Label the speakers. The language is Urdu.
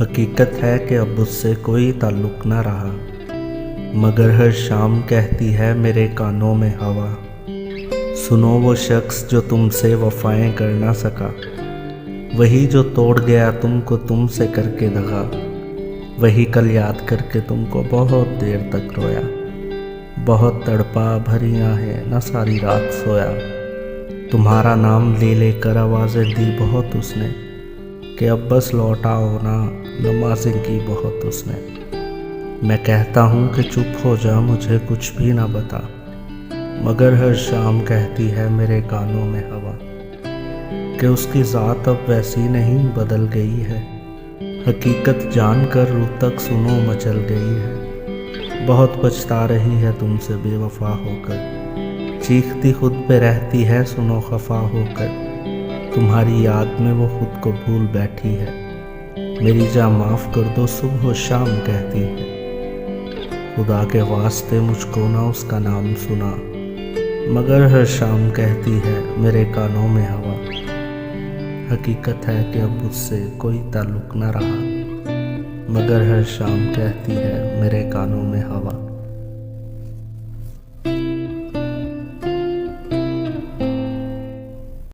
Speaker 1: حقیقت ہے کہ اب اس سے کوئی تعلق نہ رہا، مگر ہر شام کہتی ہے میرے کانوں میں ہوا، سنو وہ شخص جو تم سے وفائیں کر نہ سکا، وہی جو توڑ گیا تم کو تم سے کر کے دغا، وہی کل یاد کر کے تم کو بہت دیر تک رویا، بہت تڑپا بھری آہیں نہ ساری رات سویا، تمہارا نام لے لے کر آوازیں دی بہت اس نے، کہ اب بس لوٹ آؤ نا، نمازیں کی بہت اس نے۔ میں کہتا ہوں کہ چپ ہو جا، مجھے کچھ بھی نہ بتا، مگر ہر شام کہتی ہے میرے کانوں میں ہوا، کہ اس کی ذات اب ویسی نہیں بدل گئی ہے، حقیقت جان کر روح تک سنو مچل گئی ہے، بہت پچھتا رہی ہے تم سے بے وفا ہو کر، چیختی خود پہ رہتی ہے سنو خفا ہو کر، تمہاری یاد میں وہ خود کو بھول بیٹھی ہے، میری جاں معاف کر دو صبح و شام کہتی ہے، خدا کے واسطے مجھ کو نہ اس کا نام سنا، مگر ہر شام کہتی ہے میرے کانوں میں ہوا، حقیقت ہے کہ اب اس سے کوئی تعلق نہ رہا، مگر ہر شام کہتی ہے میرے کانوں میں ہوا۔